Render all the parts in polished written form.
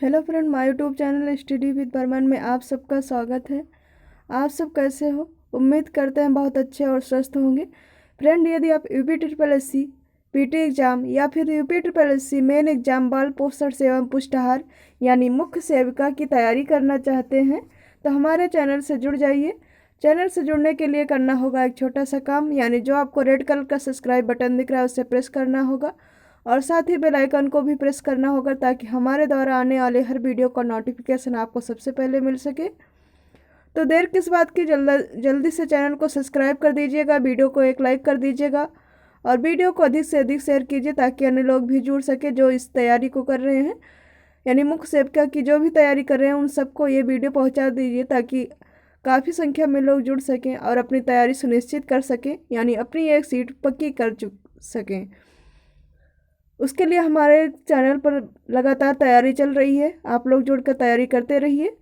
Hello friend, my YouTube channel study with Barman में आप सबका स्वागत है। आप सब कैसे हो? उम्मीद करते हैं बहुत अच्छे और स्वस्थ होंगे। फ्रेंड, यदि आप UP triple SC PT exam या फिर UP triple SC main exam बाल पोषण एवं पुष्टाहार यानी मुख्य सेविका की तैयारी करना चाहते हैं तो हमारे चैनल से जुड़ जाइए। चैनल से जुड़ने के लिए करना होगा एक छोटा सा काम, यानी जो आपको रेड कलर का सब्सक्राइब बटन दिख रहा है उसे प्रेस करना होगा और साथ ही बेल आइकन को भी प्रेस करना होगा ताकि हमारे द्वारा आने वाले हर वीडियो का नोटिफिकेशन आपको सबसे पहले मिल सके। तो देर किस बात की, जल्दी से चैनल को सब्सक्राइब कर दीजिएगा, वीडियो को एक लाइक कर दीजिएगा और वीडियो को अधिक से अधिक शेयर कीजिए ताकि अन्य लोग भी जुड़ सके जो इस तैयारी को कर रहे हैं, यानी मुख्य सेविका की जो भी तैयारी कर रहे हैं उन सबको ये वीडियो पहुँचा दीजिए ताकि काफ़ी संख्या में लोग जुड़ सकें और अपनी तैयारी सुनिश्चित कर सकें, यानी अपनी एक सीट पक्की कर सकें। उसके लिए हमारे चैनल पर लगातार तैयारी चल रही है, आप लोग जुड़कर तैयारी करते रहिए।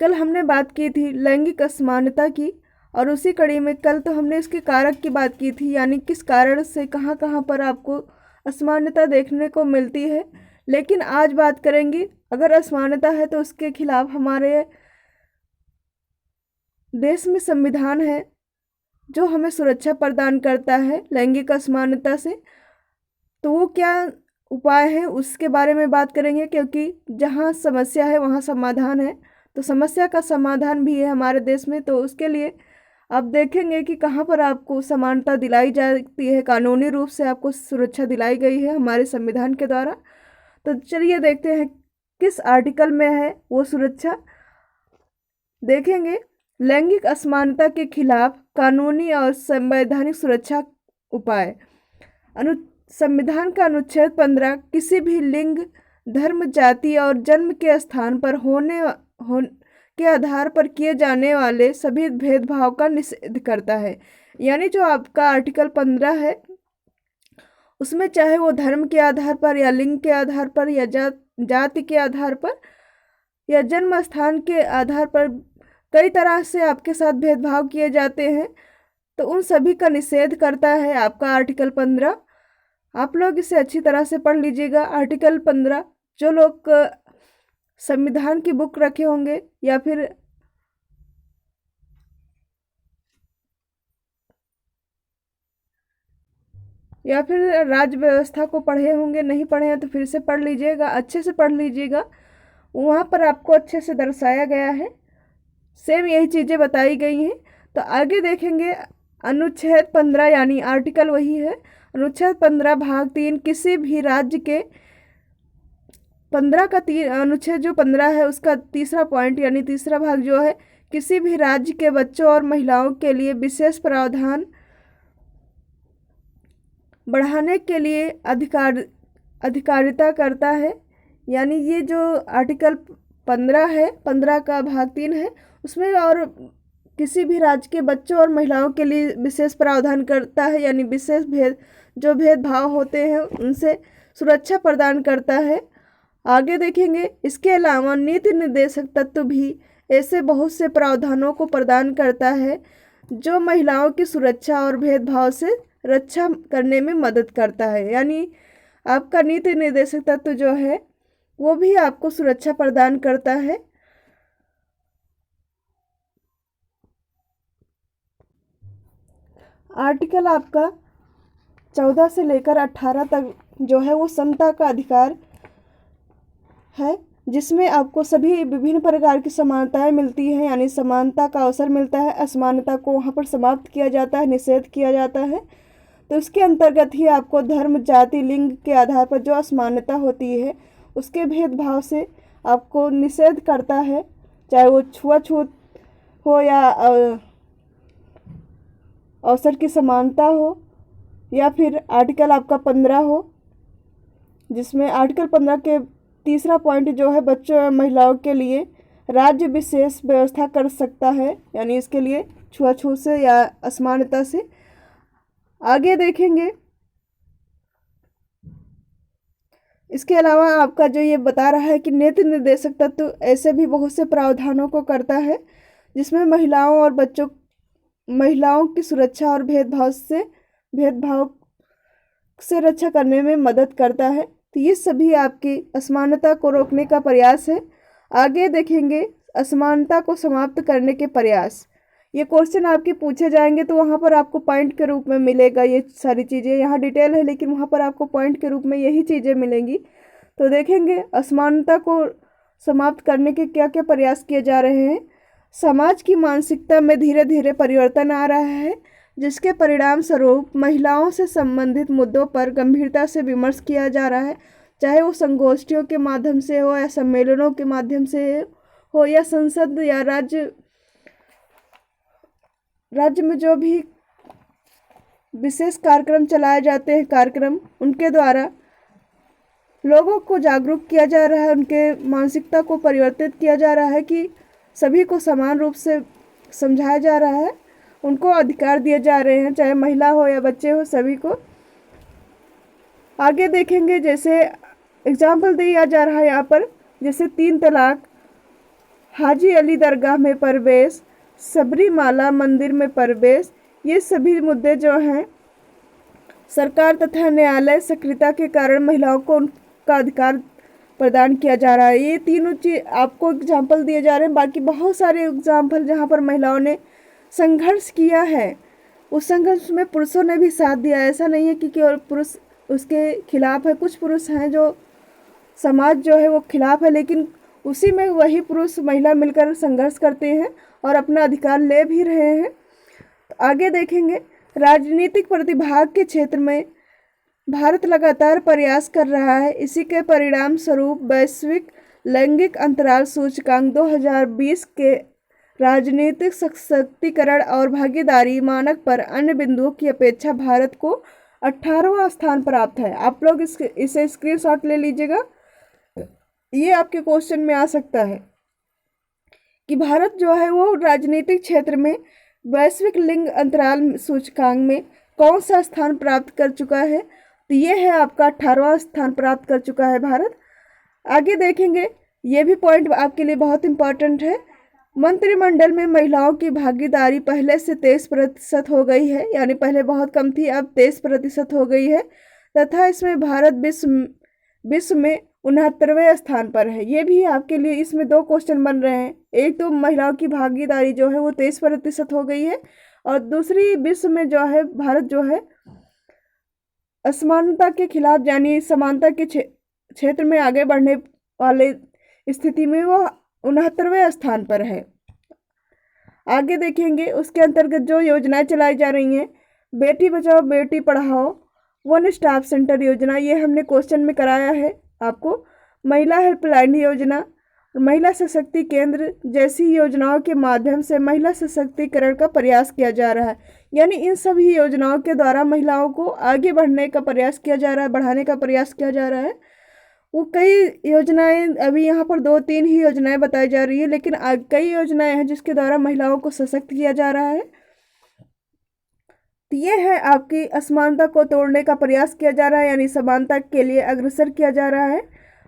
कल हमने बात की थी लैंगिक असमानता की और उसी कड़ी में कल तो हमने इसके कारक की बात की थी, यानी किस कारण से कहाँ कहाँ पर आपको असमानता देखने को मिलती है। लेकिन आज बात करेंगे, अगर असमानता है तो उसके खिलाफ हमारे देश में संविधान है जो हमें सुरक्षा प्रदान करता है लैंगिक असमानता से। तो वो क्या उपाय है उसके बारे में बात करेंगे, क्योंकि जहाँ समस्या है वहाँ समाधान है, तो समस्या का समाधान भी है हमारे देश में। तो उसके लिए आप देखेंगे कि कहाँ पर आपको समानता दिलाई जाती है, कानूनी रूप से आपको सुरक्षा दिलाई गई है हमारे संविधान के द्वारा। तो चलिए देखते हैं किस आर्टिकल में है वो सुरक्षा, देखेंगे। लैंगिक असमानता के खिलाफ कानूनी और संवैधानिक सुरक्षा उपाय। संविधान का अनुच्छेद 15 किसी भी लिंग, धर्म, जाति और जन्म के स्थान पर होने के आधार पर किए जाने वाले सभी भेदभाव का निषेध करता है। यानी जो आपका आर्टिकल 15 है उसमें चाहे वो धर्म के आधार पर या लिंग के आधार पर या जाति के आधार पर या जन्म स्थान के आधार पर कई तरह से आपके साथ भेदभाव किए जाते हैं, तो उन सभी का निषेध करता है आपका आर्टिकल 15। आप लोग इसे अच्छी तरह से पढ़ लीजिएगा। आर्टिकल 15 जो लोग संविधान की बुक रखे होंगे या फिर राज्य व्यवस्था को पढ़े होंगे, नहीं पढ़े हैं तो फिर से पढ़ लीजिएगा, अच्छे से पढ़ लीजिएगा। वहाँ पर आपको अच्छे से दर्शाया गया है, सेम यही चीज़ें बताई गई हैं। तो आगे देखेंगे अनुच्छेद 15 यानी आर्टिकल वही है, अनुच्छेद 15 भाग 3 किसी भी राज्य के 15 का अनुच्छेद जो 15 है उसका तीसरा पॉइंट यानी तीसरा भाग जो है, किसी भी राज्य के बच्चों और महिलाओं के लिए विशेष प्रावधान बढ़ाने के लिए अधिकारिता करता है। यानी ये जो आर्टिकल 15 है, 15 का भाग 3 है, उसमें और किसी भी राज्य के बच्चों और महिलाओं के लिए विशेष प्रावधान करता है, यानी विशेष जो भेदभाव होते हैं उनसे सुरक्षा प्रदान करता है। आगे देखेंगे, इसके अलावा नीति निर्देशक तत्व भी ऐसे बहुत से प्रावधानों को प्रदान करता है जो महिलाओं की सुरक्षा और भेदभाव से रक्षा करने में मदद करता है। यानी आपका नीति निर्देशक तत्व जो है वो भी आपको सुरक्षा प्रदान करता है। आर्टिकल आपका 14 से लेकर 18 तक जो है वो समता का अधिकार है, जिसमें आपको सभी विभिन्न प्रकार की समानताएं मिलती हैं, यानी समानता का अवसर मिलता है, असमानता को वहाँ पर समाप्त किया जाता है, निषेध किया जाता है। तो इसके अंतर्गत ही आपको धर्म, जाति, लिंग के आधार पर जो असमानता होती है उसके भेदभाव से आपको निषेध करता है, चाहे वो छुआछूत हो या अवसर की समानता हो या फिर आर्टिकल आपका 15 हो, जिसमें आर्टिकल 15 के तीसरा पॉइंट जो है बच्चों और महिलाओं के लिए राज्य विशेष व्यवस्था कर सकता है, यानी इसके लिए छुआछूत से या असमानता से। आगे देखेंगे, इसके अलावा आपका जो ये बता रहा है कि नीति निर्देशक तत्व ऐसे भी बहुत से प्रावधानों को करता है जिसमें महिलाओं की सुरक्षा और भेदभाव से रक्षा करने में मदद करता है। तो ये सभी आपकी असमानता को रोकने का प्रयास है। आगे देखेंगे असमानता को समाप्त करने के प्रयास। ये क्वेश्चन आपके पूछे जाएंगे तो वहाँ पर आपको पॉइंट के रूप में मिलेगा ये सारी चीज़ें। यहाँ डिटेल है लेकिन वहाँ पर आपको पॉइंट के रूप में यही चीज़ें मिलेंगी। तो देखेंगे असमानता को समाप्त करने के क्या क्या प्रयास किए जा रहे हैं। समाज की मानसिकता में धीरे धीरे परिवर्तन आ रहा है, जिसके परिणाम स्वरूप महिलाओं से संबंधित मुद्दों पर गंभीरता से विमर्श किया जा रहा है, चाहे वो संगोष्ठियों के माध्यम से हो या सम्मेलनों के माध्यम से हो या संसद या राज्य में जो भी विशेष कार्यक्रम चलाए जाते हैं, कार्यक्रम उनके द्वारा लोगों को जागरूक किया जा रहा है, उनके मानसिकता को परिवर्तित किया जा रहा है कि सभी को समान रूप से समझाया जा रहा है, उनको अधिकार दिए जा रहे हैं, चाहे महिला हो या बच्चे हो, सभी को। आगे देखेंगे जैसे एग्जाम्पल दिया जा रहा है यहाँ पर, जैसे 3 तलाक, हाजी अली दरगाह में प्रवेश, सबरीमाला मंदिर में प्रवेश, ये सभी मुद्दे जो हैं सरकार तथा न्यायालय सक्रियता के कारण महिलाओं को उनका अधिकार प्रदान किया जा रहा है। ये तीनों चीज आपको एग्जाम्पल दिए जा रहे हैं। बाकी बहुत सारे एग्जाम्पल जहाँ पर महिलाओं ने संघर्ष किया है, उस संघर्ष में पुरुषों ने भी साथ दिया। ऐसा नहीं है कि केवल पुरुष उसके खिलाफ है, कुछ पुरुष हैं जो समाज जो है वो खिलाफ है, लेकिन उसी में वही पुरुष महिला मिलकर संघर्ष करते हैं और अपना अधिकार ले भी रहे हैं। तो आगे देखेंगे राजनीतिक प्रतिभाग के क्षेत्र में भारत लगातार प्रयास कर रहा है। इसी के परिणाम स्वरूप वैश्विक लैंगिक अंतराल सूचकांक 2020 के राजनीतिक सशक्तिकरण और भागीदारी मानक पर अन्य बिंदुओं की अपेक्षा भारत को 18वां स्थान प्राप्त है। आप लोग इसे स्क्रीनशॉट ले लीजिएगा, ये आपके क्वेश्चन में आ सकता है कि भारत जो है वो राजनीतिक क्षेत्र में वैश्विक लिंग अंतराल सूचकांक में कौन सा स्थान प्राप्त कर चुका है। तो ये है आपका 18वां स्थान प्राप्त कर चुका है भारत। आगे देखेंगे, ये भी पॉइंट आपके लिए बहुत इंपॉर्टेंट है। मंत्रिमंडल में महिलाओं की भागीदारी पहले से 23% हो गई है, यानी पहले बहुत कम थी, अब 23% हो गई है, तथा इसमें भारत विश्व में 69वें स्थान पर है। ये भी आपके लिए इसमें 2 क्वेश्चन बन रहे हैं। एक तो महिलाओं की भागीदारी जो है वो 23% हो गई है, और दूसरी विश्व में जो है भारत जो है असमानता के खिलाफ यानी समानता के क्षेत्र में आगे बढ़ने वाले स्थिति में वो 69वें स्थान पर है। आगे देखेंगे उसके अंतर्गत जो योजनाएं चलाई जा रही हैं, Beti Bachao Beti Padhao, one stop centre योजना, ये हमने क्वेश्चन में कराया है आपको। महिला हेल्पलाइन योजना, महिला सशक्ति केंद्र जैसी योजनाओं के माध्यम से महिला सशक्तिकरण का प्रयास किया जा रहा है। यानी इन सभी योजनाओं के द्वारा महिलाओं को आगे बढ़ने का प्रयास किया जा रहा है, बढ़ाने का प्रयास किया जा रहा है। वो कई योजनाएं, अभी यहाँ पर 2-3 ही योजनाएं बताई जा रही है, लेकिन कई योजनाएं हैं जिसके द्वारा महिलाओं को सशक्त किया जा रहा है। तो ये है आपकी असमानता को तोड़ने का प्रयास किया जा रहा है, यानी समानता के लिए अग्रसर किया जा रहा है।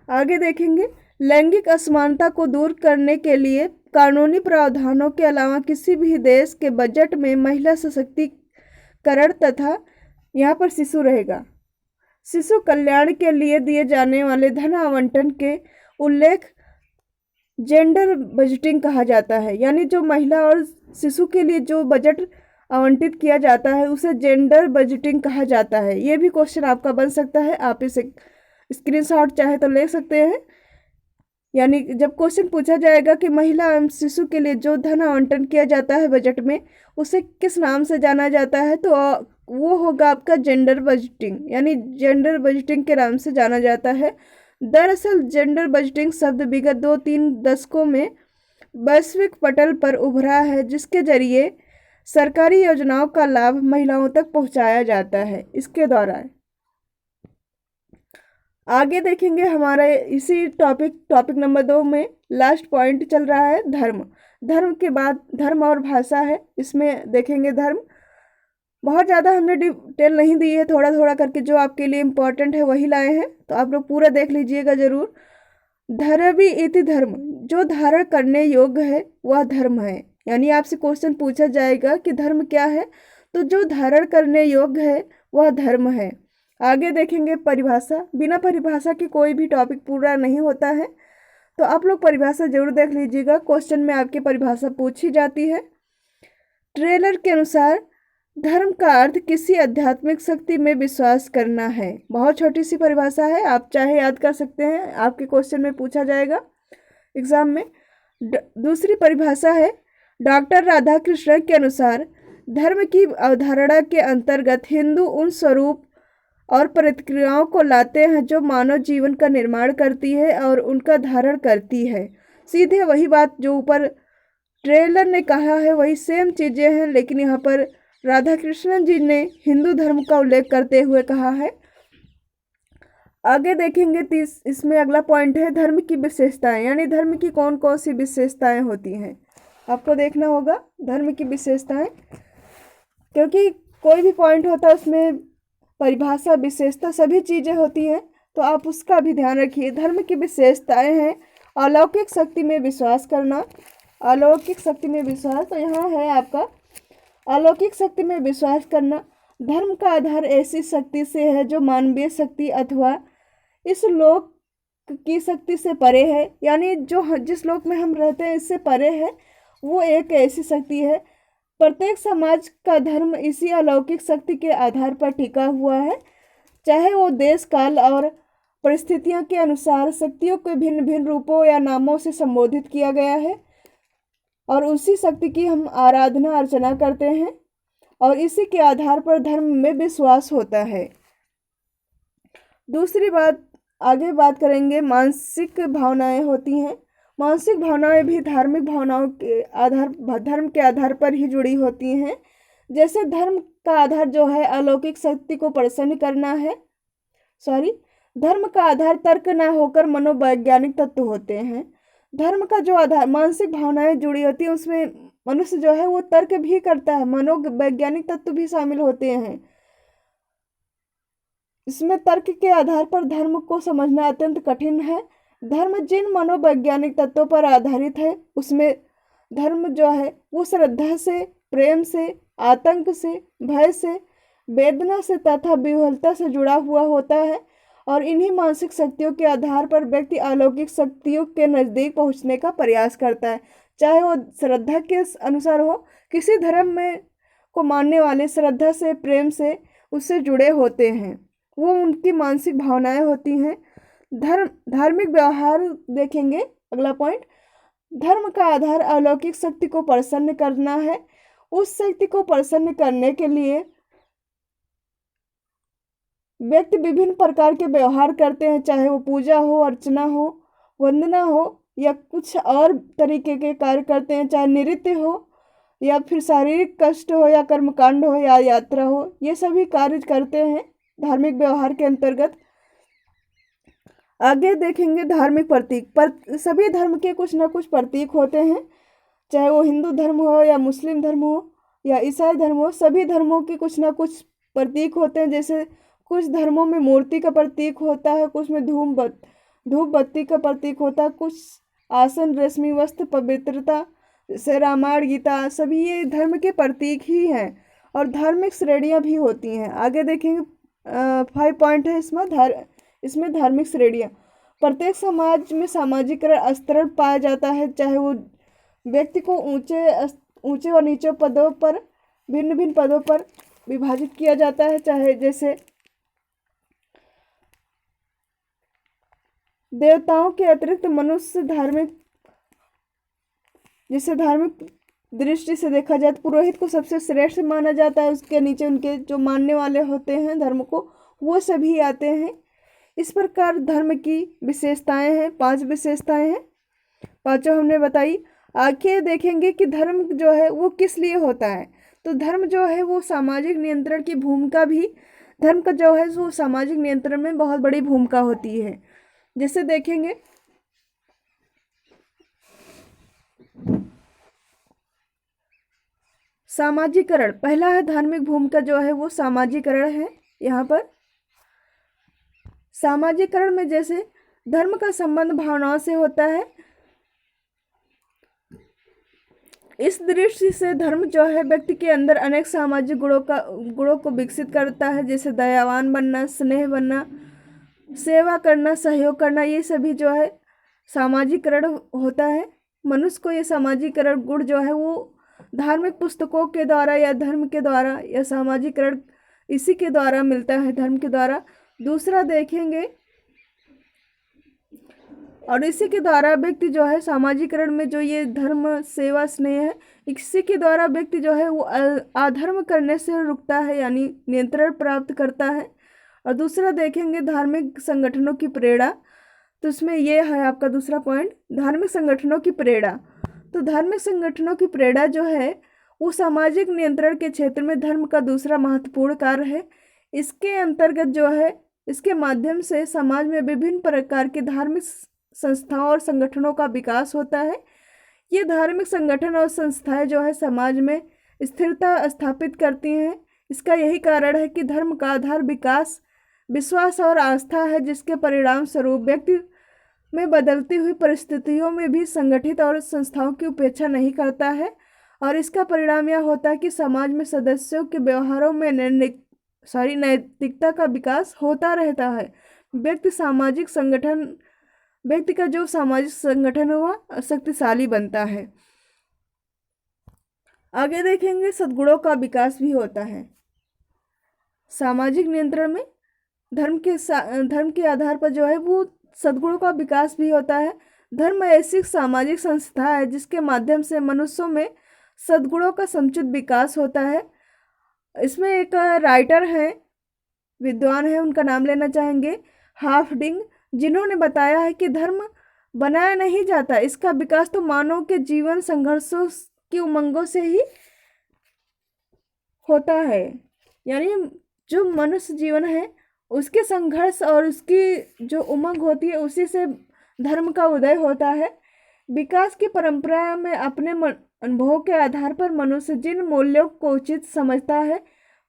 आगे देखेंगे लैंगिक असमानता को दूर करने के लिए कानूनी प्रावधानों के अलावा किसी भी देश के बजट में महिला सशक्तिकरण तथा यहाँ पर शिशु रहेगा, शिशु कल्याण के लिए दिए जाने वाले धन आवंटन के उल्लेख जेंडर बजटिंग कहा जाता है। यानी जो महिला और शिशु के लिए जो बजट आवंटित किया जाता है उसे जेंडर बजटिंग कहा जाता है। ये भी क्वेश्चन आपका बन सकता है, आप इसे स्क्रीनशॉट चाहे तो ले सकते हैं। यानी जब क्वेश्चन पूछा जाएगा कि महिला एवं शिशु के लिए जो धन आवंटन किया जाता है बजट में, उसे किस नाम से जाना जाता है, तो वो होगा आपका जेंडर बजटिंग, यानी जेंडर बजटिंग के नाम से जाना जाता है। दरअसल जेंडर बजटिंग शब्द विगत 2-3 दशकों में वैश्विक पटल पर उभरा है, जिसके जरिए सरकारी योजनाओं का लाभ महिलाओं तक पहुंचाया जाता है इसके द्वारा। आगे देखेंगे हमारे इसी टॉपिक नंबर 2 में लास्ट पॉइंट चल रहा है धर्म। धर्म के बाद धर्म और भाषा है, इसमें देखेंगे धर्म। बहुत ज़्यादा हमने डिटेल नहीं दी है, थोड़ा थोड़ा करके जो आपके लिए इम्पोर्टेंट है वही लाए हैं, तो आप लोग पूरा देख लीजिएगा ज़रूर। धर्मी इति धर्म, जो धारण करने योग्य है वह धर्म है। यानी आपसे क्वेश्चन पूछा जाएगा कि धर्म क्या है, तो जो धारण करने योग्य है वह धर्म है। आगे देखेंगे परिभाषा। बिना परिभाषा के कोई भी टॉपिक पूरा नहीं होता है, तो आप लोग परिभाषा जरूर देख लीजिएगा। क्वेश्चन में आपकी परिभाषा पूछी जाती है। ट्रेलर के अनुसार धर्म का अर्थ किसी आध्यात्मिक शक्ति में विश्वास करना है। बहुत छोटी सी परिभाषा है, आप चाहे याद कर सकते हैं, आपके क्वेश्चन में पूछा जाएगा एग्जाम में। दूसरी परिभाषा है डॉक्टर राधाकृष्णन के अनुसार धर्म की अवधारणा के अंतर्गत हिंदू उन स्वरूप और प्रतिक्रियाओं को लाते हैं जो मानव जीवन का निर्माण करती है और उनका धारण करती है। सीधे वही बात जो ऊपर ट्रेलर ने कहा है, वही सेम चीज़ें हैं, लेकिन यहाँ पर राधाकृष्णन जी ने हिंदू धर्म का उल्लेख करते हुए कहा है। आगे देखेंगे इसमें अगला पॉइंट है धर्म की विशेषताएं, यानी धर्म की कौन कौन सी विशेषताएं होती हैं। आपको देखना होगा धर्म की विशेषताएं, क्योंकि कोई भी पॉइंट होता है उसमें परिभाषा, विशेषता सभी चीज़ें होती हैं, तो आप उसका भी ध्यान रखिए। धर्म की विशेषताएं हैं अलौकिक शक्ति में विश्वास करना। अलौकिक शक्ति में विश्वास, तो यहाँ है आपका अलौकिक शक्ति में विश्वास करना। धर्म का आधार ऐसी शक्ति से है जो मानवीय शक्ति अथवा इस लोक की शक्ति से परे है, यानी जो जिस लोक में हम रहते हैं इससे परे है, वो एक ऐसी शक्ति है। प्रत्येक समाज का धर्म इसी अलौकिक शक्ति के आधार पर टिका हुआ है, चाहे वो देश काल और परिस्थितियों के अनुसार शक्तियों को भिन्न भिन्न रूपों या नामों से संबोधित किया गया है, और उसी शक्ति की हम आराधना अर्चना करते हैं और इसी के आधार पर धर्म में विश्वास होता है। दूसरी बात, आगे बात करेंगे मानसिक भावनाएं होती हैं। मानसिक भावनाएं भी धार्मिक भावनाओं के धर्म के आधार पर ही जुड़ी होती हैं। जैसे धर्म का आधार जो है अलौकिक शक्ति को प्रसन्न करना है, धर्म का आधार तर्क न होकर मनोवैज्ञानिक तत्व होते हैं। धर्म का जो आधार मानसिक भावनाएं जुड़ी होती है, उसमें मनुष्य जो है वो तर्क भी करता है, मनोवैज्ञानिक तत्व भी शामिल होते हैं। इसमें तर्क के आधार पर धर्म को समझना अत्यंत कठिन है। धर्म जिन मनोवैज्ञानिक तत्वों पर आधारित है, उसमें धर्म जो है वो श्रद्धा से, प्रेम से, आतंक से, भय से, वेदना से तथा विह्वलता से जुड़ा हुआ होता है, और इन्हीं मानसिक शक्तियों के आधार पर व्यक्ति अलौकिक शक्तियों के नज़दीक पहुंचने का प्रयास करता है, चाहे वो श्रद्धा के अनुसार हो। किसी धर्म में को मानने वाले श्रद्धा से, प्रेम से उससे जुड़े होते हैं, वो उनकी मानसिक भावनाएं होती हैं। धार्मिक व्यवहार देखेंगे अगला पॉइंट। धर्म का आधार अलौकिक शक्ति को प्रसन्न करना है। उस शक्ति को प्रसन्न करने के लिए व्यक्ति विभिन्न प्रकार के व्यवहार करते हैं, चाहे वो पूजा हो, अर्चना हो, वंदना हो, या कुछ और तरीके के कार्य करते हैं, चाहे नृत्य हो या फिर शारीरिक कष्ट हो या कर्मकांड हो या यात्रा हो, ये सभी कार्य करते हैं धार्मिक व्यवहार के अंतर्गत। आगे देखेंगे धार्मिक प्रतीक। सभी धर्म के कुछ ना कुछ प्रतीक होते हैं, चाहे वो हिंदू धर्म हो या मुस्लिम धर्म हो या ईसाई धर्म हो, सभी धर्मों के कुछ ना कुछ प्रतीक होते हैं। जैसे कुछ धर्मों में मूर्ति का प्रतीक होता है, कुछ में धूप बत्ती का प्रतीक होता है, कुछ आसन, रेशमी वस्त्र, पवित्रता, जैसे रामायण, गीता, सभी ये धर्म के प्रतीक ही हैं। और धार्मिक श्रेणियाँ भी होती हैं। आगे देखेंगे 5 पॉइंट है इसमें धार्मिक श्रेणियाँ। प्रत्येक समाज में सामाजिकरण स्तर पाया जाता है, चाहे वो व्यक्ति को ऊंचे और नीचे पदों पर, भिन्न भिन्न पदों पर विभाजित किया जाता है, चाहे जैसे देवताओं के अतिरिक्त मनुष्य धार्मिक दृष्टि से देखा जाए तो पुरोहित को सबसे श्रेष्ठ माना जाता है, उसके नीचे उनके जो मानने वाले होते हैं धर्म को, वो सभी आते हैं। इस प्रकार धर्म की विशेषताएं हैं, 5 विशेषताएं हैं, पांचों हमने बताई। आगे देखेंगे कि धर्म जो है वो किस लिए होता है। तो धर्म जो है वो सामाजिक नियंत्रण की भूमिका भी, धर्म का जो है वो सामाजिक नियंत्रण में बहुत बड़ी भूमिका होती है। जैसे देखेंगे सामाजिकरण, पहला है धार्मिक भूमिका जो है वो सामाजिकरण है। यहाँ पर सामाजिकरण में जैसे धर्म का संबंध भावनाओं से होता है, इस दृष्टि से धर्म जो है व्यक्ति के अंदर अनेक सामाजिक गुणों को विकसित करता है, जैसे दयावान बनना, स्नेह बनना, सेवा करना, सहयोग करना। ये सभी जो है सामाजिकरण होता है। मनुष्य को ये सामाजिकरण गुण जो है वो धार्मिक पुस्तकों के द्वारा या धर्म के द्वारा या सामाजिकरण इसी के द्वारा मिलता है, धर्म के द्वारा। दूसरा देखेंगे, और इसी के द्वारा व्यक्ति जो है सामाजिकरण में जो ये धर्म, सेवा, स्नेह है, इसी के द्वारा व्यक्ति जो है वो अधर्म करने से रुकता है, यानी नियंत्रण प्राप्त करता है। और दूसरा देखेंगे धार्मिक संगठनों की प्रेरणा। तो इसमें ये है आपका दूसरा पॉइंट, धार्मिक संगठनों की प्रेरणा। तो धार्मिक संगठनों की प्रेरणा जो है वो सामाजिक नियंत्रण के क्षेत्र में धर्म का दूसरा महत्वपूर्ण कार्य है। इसके अंतर्गत जो है, इसके माध्यम से समाज में विभिन्न प्रकार के धार्मिक संस्थाओं और संगठनों का विकास होता है। ये धार्मिक संगठन और संस्थाएं जो है समाज में स्थिरता स्थापित करती हैं। इसका यही कारण है कि धर्म का आधार विकास, विश्वास और आस्था है, जिसके परिणाम स्वरूप व्यक्ति में बदलती हुई परिस्थितियों में भी संगठित और संस्थाओं की उपेक्षा नहीं करता है। और इसका परिणाम यह होता है कि समाज में सदस्यों के व्यवहारों में नैतिकता का विकास होता रहता है। व्यक्ति का जो सामाजिक संगठन हुआ शक्तिशाली बनता है। आगे देखेंगे सद्गुणों का विकास भी होता है। सामाजिक नियंत्रण में धर्म के आधार पर जो है वो सद्गुणों का विकास भी होता है। धर्म ऐसी सामाजिक संस्था है जिसके माध्यम से मनुष्यों में सद्गुणों का समुचित विकास होता है। इसमें एक राइटर हैं, विद्वान है, उनका नाम लेना चाहेंगे, हाफडिंग, जिन्होंने बताया है कि धर्म बनाया नहीं जाता, इसका विकास तो मानव के जीवन संघर्षों की उमंगों से ही होता है। यानी जो मनुष्य जीवन है उसके संघर्ष और उसकी जो उमंग होती है उसी से धर्म का उदय होता है। विकास की परंपरा में अपने अनुभवों के आधार पर मनुष्य जिन मूल्यों को उचित समझता है,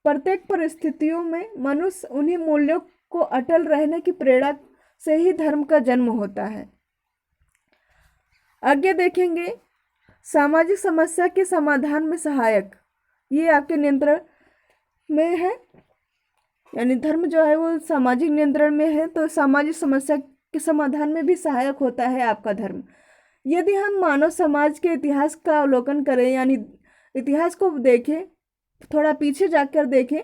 प्रत्येक परिस्थितियों में मनुष्य उन्हीं मूल्यों को अटल रहने की प्रेरणा से ही धर्म का जन्म होता है। आगे देखेंगे सामाजिक समस्या के समाधान में सहायक। ये आपके नियंत्रण में है, यानी धर्म जो है वो सामाजिक नियंत्रण में है, तो सामाजिक समस्या के समाधान में भी सहायक होता है आपका धर्म। यदि हम मानव समाज के इतिहास का अवलोकन करें, यानी इतिहास को देखें, थोड़ा पीछे जाकर देखें,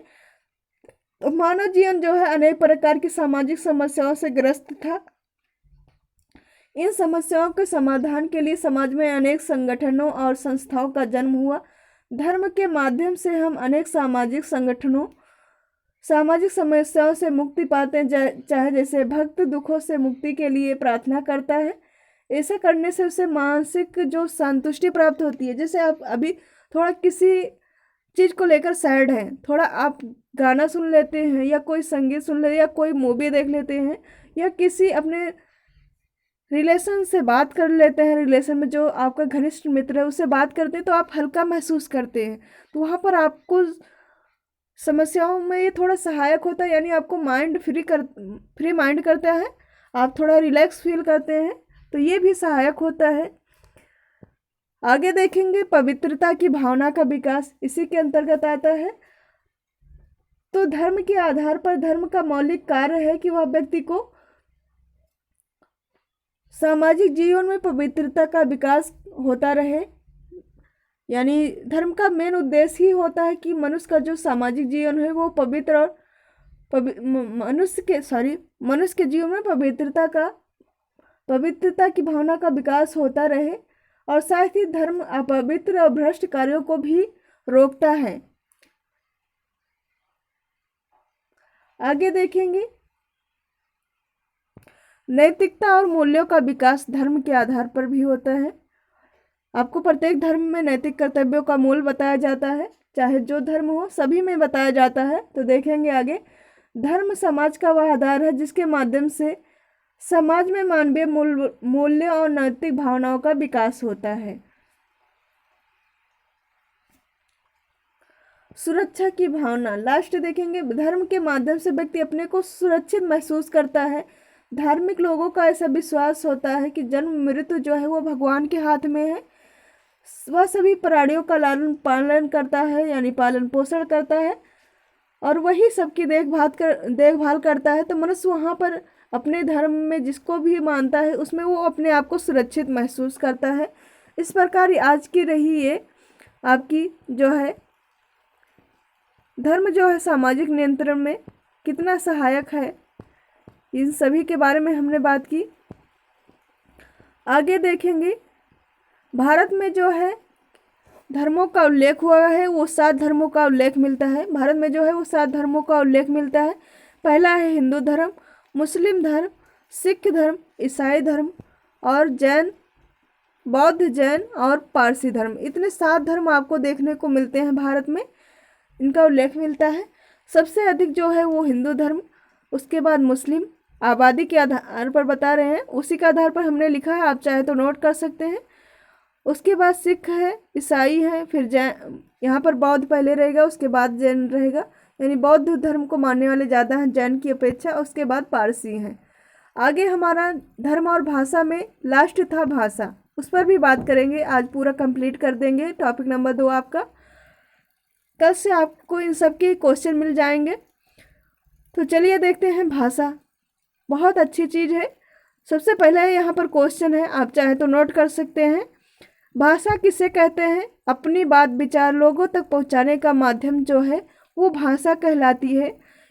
तो मानव जीवन जो है अनेक प्रकार की सामाजिक समस्याओं से ग्रस्त था। इन समस्याओं के समाधान के लिए समाज में अनेक संगठनों और संस्थाओं का जन्म हुआ। धर्म के माध्यम से हम अनेक सामाजिक समस्याओं से मुक्ति पाते हैं। चाहे जैसे भक्त दुखों से मुक्ति के लिए प्रार्थना करता है, ऐसा करने से उसे मानसिक जो संतुष्टि प्राप्त होती है। जैसे आप अभी थोड़ा किसी चीज़ को लेकर सैड हैं, थोड़ा आप गाना सुन लेते हैं या कोई संगीत सुन लेते हैं या कोई मूवी देख लेते हैं या किसी अपने रिलेशन से बात कर लेते हैं, रिलेशन में जो आपका घनिष्ठ मित्र है उससे बात करते हैं, तो आप हल्का महसूस करते हैं। तो वहाँ पर आपको समस्याओं में ये थोड़ा सहायक होता है, यानी आपको फ्री माइंड करता है, आप थोड़ा रिलैक्स फील करते हैं, तो ये भी सहायक होता है। आगे देखेंगे पवित्रता की भावना का विकास, इसी के अंतर्गत आता है। तो धर्म के आधार पर धर्म का मौलिक कार्य है कि वह व्यक्ति को सामाजिक जीवन में पवित्रता का विकास होता रहे। यानी धर्म का मेन उद्देश्य ही होता है कि मनुष्य का जो सामाजिक जीवन है वो पवित्र और मनुष्य के जीवन में पवित्रता की भावना का विकास होता रहे। और साथ ही धर्म अपवित्र और भ्रष्ट कार्यों को भी रोकता है। आगे देखेंगे नैतिकता और मूल्यों का विकास धर्म के आधार पर भी होता है। आपको प्रत्येक धर्म में नैतिक कर्तव्यों का मूल बताया जाता है, चाहे जो धर्म हो सभी में बताया जाता है। तो देखेंगे आगे, धर्म समाज का वह आधार है जिसके माध्यम से समाज में मानवीय मूल्य और नैतिक भावनाओं का विकास होता है। सुरक्षा की भावना लास्ट देखेंगे, धर्म के माध्यम से व्यक्ति अपने को सुरक्षित महसूस करता है। धार्मिक लोगों का ऐसा विश्वास होता है कि जन्म मृत्यु जो है वो भगवान के हाथ में है। वह सभी प्राणियों का लालन पालन करता है यानी पालन पोषण करता है और वही सबकी देखभाल करता है। तो मनुष्य वहाँ पर अपने धर्म में जिसको भी मानता है उसमें वो अपने आप को सुरक्षित महसूस करता है। इस प्रकार आज की रही ये आपकी जो है धर्म जो है सामाजिक नियंत्रण में कितना सहायक है, इन सभी के बारे में हमने बात की। आगे देखेंगे भारत में जो है धर्मों का उल्लेख हुआ है, वो 7 धर्मों का उल्लेख मिलता है। भारत में जो है वो 7 धर्मों का उल्लेख मिलता है। पहला है हिंदू धर्म, मुस्लिम धर्म, सिख धर्म, ईसाई धर्म और जैन, बौद्ध जैन और पारसी धर्म। इतने 7 धर्म आपको देखने को मिलते हैं भारत में, इनका उल्लेख मिलता है। सबसे अधिक जो है वो हिंदू धर्म, उसके बाद मुस्लिम, आबादी के आधार पर बता रहे हैं, उसी के आधार पर हमने लिखा है, आप चाहे तो नोट कर सकते हैं। उसके बाद सिख है, ईसाई है, फिर जैन, यहाँ पर बौद्ध पहले रहेगा, उसके बाद जैन रहेगा, यानी बौद्ध धर्म को मानने वाले ज़्यादा हैं जैन की अपेक्षा। उसके बाद पारसी हैं। आगे हमारा धर्म और भाषा में लास्ट था भाषा, उस पर भी बात करेंगे। आज पूरा कंप्लीट कर देंगे टॉपिक नंबर 2 आपका। कल से आपको इन सब के क्वेश्चन मिल जाएंगे। तो चलिए देखते हैं भाषा, बहुत अच्छी चीज़ है। सबसे पहले यहाँ पर क्वेश्चन है, आप चाहे तो नोट कर सकते हैं। भाषा किसे कहते हैं? अपनी बात विचार लोगों तक पहुँचाने का माध्यम जो है वो भाषा कहलाती है।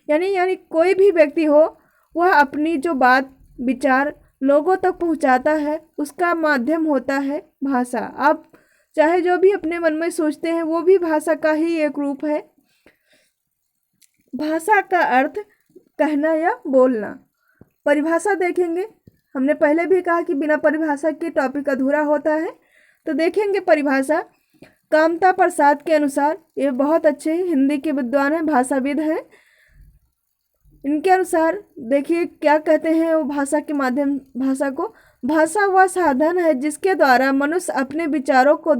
यानी कोई भी व्यक्ति हो वह अपनी जो बात विचार लोगों तक पहुँचाता है उसका माध्यम होता है भाषा। आप चाहे जो भी अपने मन में सोचते हैं वो भी भाषा का ही एक रूप है। भाषा का अर्थ कहना या बोलना। परिभाषा देखेंगे, हमने पहले भी कहा कि बिना परिभाषा के टॉपिक अधूरा होता है। तो देखेंगे परिभाषा, कामता प्रसाद के अनुसार, ये बहुत अच्छे हिंदी के विद्वान हैं, भाषाविद हैं। इनके अनुसार देखिए क्या कहते हैं वो भाषा के माध्यम, भाषा को, भाषा वह साधन है जिसके द्वारा मनुष्य अपने विचारों को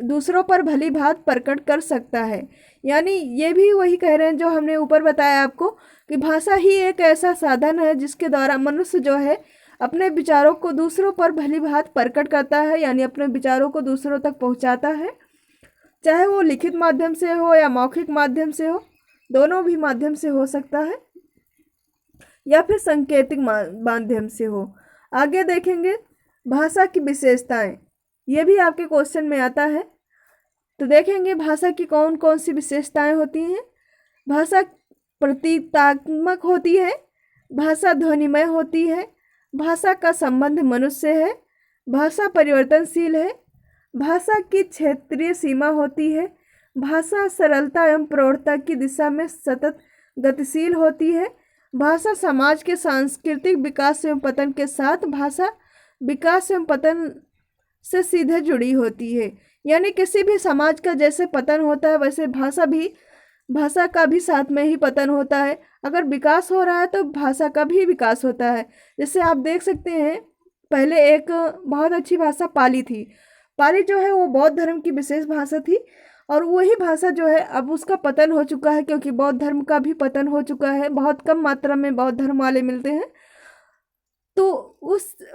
दूसरों पर भली भांति प्रकट कर सकता है। यानी ये भी वही कह रहे हैं जो हमने ऊपर बताया आपको कि भाषा ही एक ऐसा साधन है जिसके द्वारा मनुष्य जो है अपने विचारों को दूसरों पर भली भांति प्रकट करता है, यानी अपने विचारों को दूसरों तक पहुंचाता है। चाहे वो लिखित माध्यम से हो या मौखिक माध्यम से हो, दोनों भी माध्यम से हो सकता है, या फिर सांकेतिक माध्यम से हो। आगे देखेंगे भाषा की विशेषताएं, ये भी आपके क्वेश्चन में आता है। तो देखेंगे भाषा की कौन कौन सी विशेषताएं होती हैं। भाषा प्रतीकात्मक होती है, भाषा ध्वनिमय होती है, भाषा का संबंध मनुष्य से है, भाषा परिवर्तनशील है, भाषा की क्षेत्रीय सीमा होती है, भाषा सरलता एवं प्रौढ़ता की दिशा में सतत गतिशील होती है, भाषा समाज के सांस्कृतिक विकास एवं पतन के साथ भाषा विकास एवं पतन से सीधे जुड़ी होती है। यानी किसी भी समाज का जैसे पतन होता है वैसे भाषा का भी साथ में ही पतन होता है। अगर विकास हो रहा है तो भाषा का भी विकास होता है। जैसे आप देख सकते हैं, पहले एक बहुत अच्छी भाषा पाली थी। पाली जो है वो बौद्ध धर्म की विशेष भाषा थी और वही भाषा जो है अब उसका पतन हो चुका है, क्योंकि बौद्ध धर्म का भी पतन हो चुका है। बहुत कम मात्रा में बौद्ध धर्म वाले मिलते हैं, तो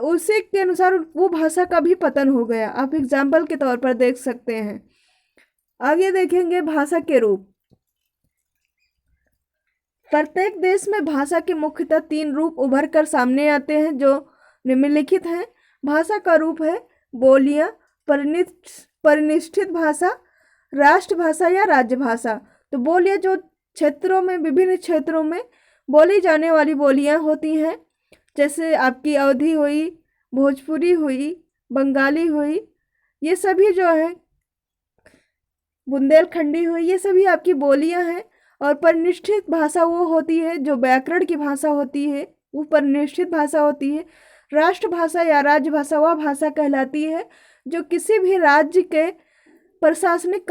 उसी के अनुसार वो भाषा का भी पतन हो गया। आप एग्जाम्पल के तौर पर देख सकते हैं। आगे देखेंगे भाषा के रूप। प्रत्येक देश में भाषा के मुख्यतः 3 रूप उभर कर सामने आते हैं जो निम्नलिखित हैं। भाषा का रूप है बोलियां, परिनिष्ठित भाषा, राष्ट्रभाषा या राज्य भाषा। तो बोलियां जो क्षेत्रों में, विभिन्न क्षेत्रों में बोली जाने वाली बोलियां होती हैं, जैसे आपकी अवधी हुई, भोजपुरी हुई, बंगाली हुई, ये सभी जो है, बुंदेलखंडी हुई, ये सभी आपकी बोलियां हैं। और परिनिष्ठित भाषा वो होती है जो व्याकरण की भाषा होती है, वो परिनिष्ठित भाषा होती है। राष्ट्रभाषा या राज्य भाषा वह भाषा कहलाती है जो किसी भी राज्य के प्रशासनिक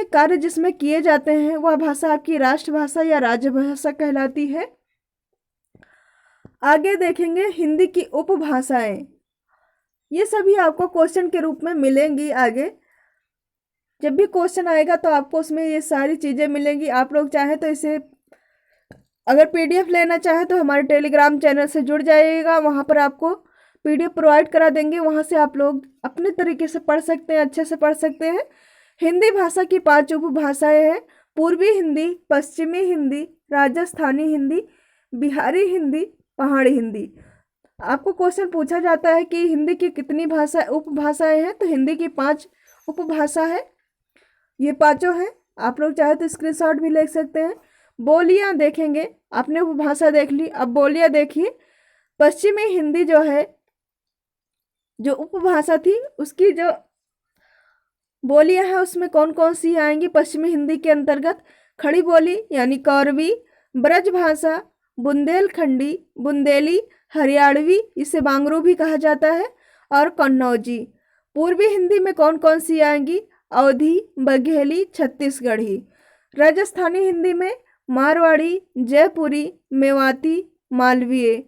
कार्य जिसमें किए जाते हैं वह भाषा आपकी राष्ट्रभाषा या राज्य भाषा कहलाती है। आगे देखेंगे हिंदी की उपभाषाएं। ये सभी आपको क्वेश्चन के रूप में मिलेंगी। आगे जब भी क्वेश्चन आएगा तो आपको उसमें ये सारी चीज़ें मिलेंगी। आप लोग चाहें तो इसे, अगर PDF लेना चाहे तो हमारे टेलीग्राम चैनल से जुड़ जाइएगा, वहाँ पर आपको PDF प्रोवाइड करा देंगे, वहाँ से आप लोग अपने तरीके से पढ़ सकते हैं, अच्छे से पढ़ सकते हैं। हिंदी भाषा की 5 उपभाषाएं हैं: पूर्वी हिंदी, पश्चिमी हिंदी, राजस्थानी हिंदी, बिहारी हिंदी, पहाड़ी हिंदी। आपको क्वेश्चन पूछा जाता है कि हिंदी की कितनी उपभाषाएं हैं, तो हिंदी की 5 उपभाषा है। ये पांचों हैं। आप लोग चाहे तो स्क्रीनशॉट भी ले सकते हैं। बोलियां देखेंगे, आपने उपभाषा देख ली, अब बोलियां देखिए। पश्चिमी हिंदी जो है, जो उपभाषा थी, उसकी जो बोलियां हैं उसमें कौन कौन सी आएंगी पश्चिमी हिंदी के अंतर्गत? खड़ी बोली यानी कौरवी, ब्रजभाषा, बुंदेलखंडी, बुंदेली, हरियाणवी, इसे बांगरू भी कहा जाता है, और कन्नौजी। पूर्वी हिंदी में कौन कौन सी आएंगी? अवधी, बघेली, छत्तीसगढ़ी। राजस्थानी हिंदी में मारवाड़ी, जयपुरी, मेवाती, मालवीय।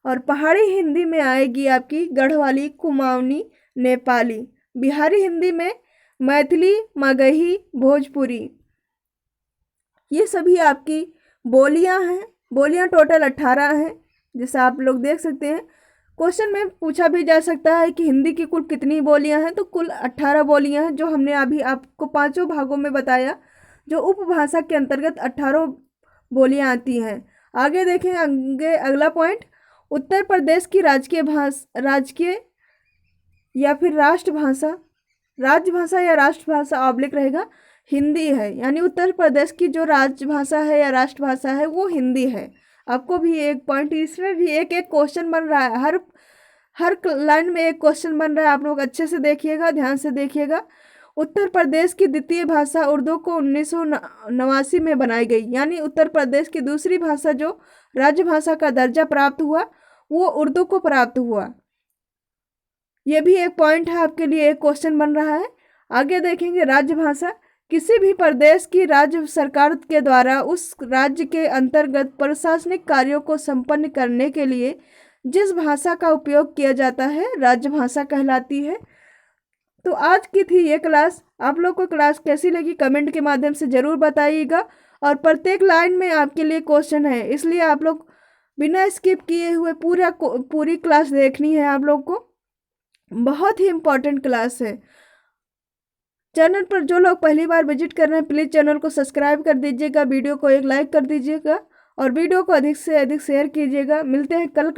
और पहाड़ी हिंदी में आएगी आपकी गढ़वाली, कुमाऊनी, नेपाली। बिहारी हिंदी में मैथिली, मगही, भोजपुरी। ये सभी आपकी बोलियां हैं। बोलियां टोटल 18 हैं, जैसे आप लोग देख सकते हैं। क्वेश्चन में पूछा भी जा सकता है कि हिंदी की कुल कितनी बोलियां हैं, तो कुल 18 बोलियां हैं, जो हमने अभी आपको 5 भागों में बताया, जो उपभाषा के अंतर्गत 18 बोलियां आती हैं। आगे देखें, आगे अगला पॉइंट, उत्तर प्रदेश की राजकीय या फिर राष्ट्रभाषा, राजभाषा या राष्ट्रभाषा ऑब्लिक रहेगा, हिंदी है। यानी उत्तर प्रदेश की जो राजभाषा है या राष्ट्रभाषा है वो हिंदी है। आपको भी एक पॉइंट, इसमें भी एक एक क्वेश्चन बन रहा है, हर लाइन में एक क्वेश्चन बन रहा है। आप लोग अच्छे से देखिएगा, ध्यान से देखिएगा। उत्तर प्रदेश की द्वितीय भाषा उर्दू को 1989 में बनाई गई। यानी उत्तर प्रदेश की दूसरी भाषा जो राजभाषा का दर्जा प्राप्त हुआ वो उर्दू को प्राप्त हुआ। ये भी एक पॉइंट है आपके लिए, एक क्वेश्चन बन रहा है। आगे देखेंगे, राजभाषा किसी भी प्रदेश की राज्य सरकार के द्वारा उस राज्य के अंतर्गत प्रशासनिक कार्यों को संपन्न करने के लिए जिस भाषा का उपयोग किया जाता है राजभाषा कहलाती है। तो आज की थी ये क्लास। आप लोग को क्लास कैसी लगी कमेंट के माध्यम से ज़रूर बताइएगा। और प्रत्येक लाइन में आपके लिए क्वेश्चन है, इसलिए आप लोग बिना स्किप किए हुए पूरी क्लास देखनी है। आप लोग को बहुत ही इम्पोर्टेंट क्लास है। चैनल पर जो लोग पहली बार विजिट कर रहे हैं प्लीज़ चैनल को सब्सक्राइब कर दीजिएगा, वीडियो को एक लाइक कर दीजिएगा और वीडियो को अधिक से अधिक शेयर कीजिएगा। मिलते हैं कल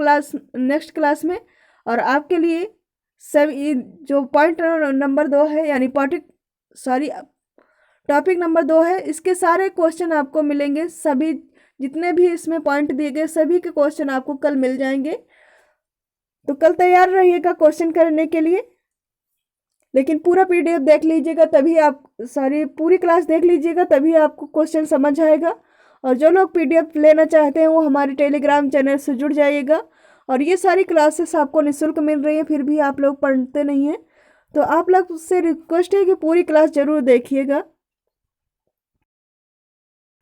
नेक्स्ट क्लास में। और आपके लिए सभी जो पॉइंट नंबर 2 है, यानी टॉपिक नंबर 2 है, इसके सारे क्वेश्चन आपको मिलेंगे। सभी जितने भी इसमें पॉइंट दिए गए सभी के क्वेश्चन आपको कल मिल जाएंगे। तो कल तैयार रहिएगा क्वेश्चन करने के लिए। लेकिन पूरा PDF देख लीजिएगा, तभी पूरी क्लास देख लीजिएगा, तभी आपको क्वेश्चन समझ आएगा। और जो लोग PDF लेना चाहते हैं वो हमारे टेलीग्राम चैनल से जुड़ जाइएगा। और ये सारी क्लासेस आपको निःशुल्क मिल रही हैं, फिर भी आप लोग पढ़ते नहीं हैं, तो आप लोग से रिक्वेस्ट है कि पूरी क्लास ज़रूर देखिएगा।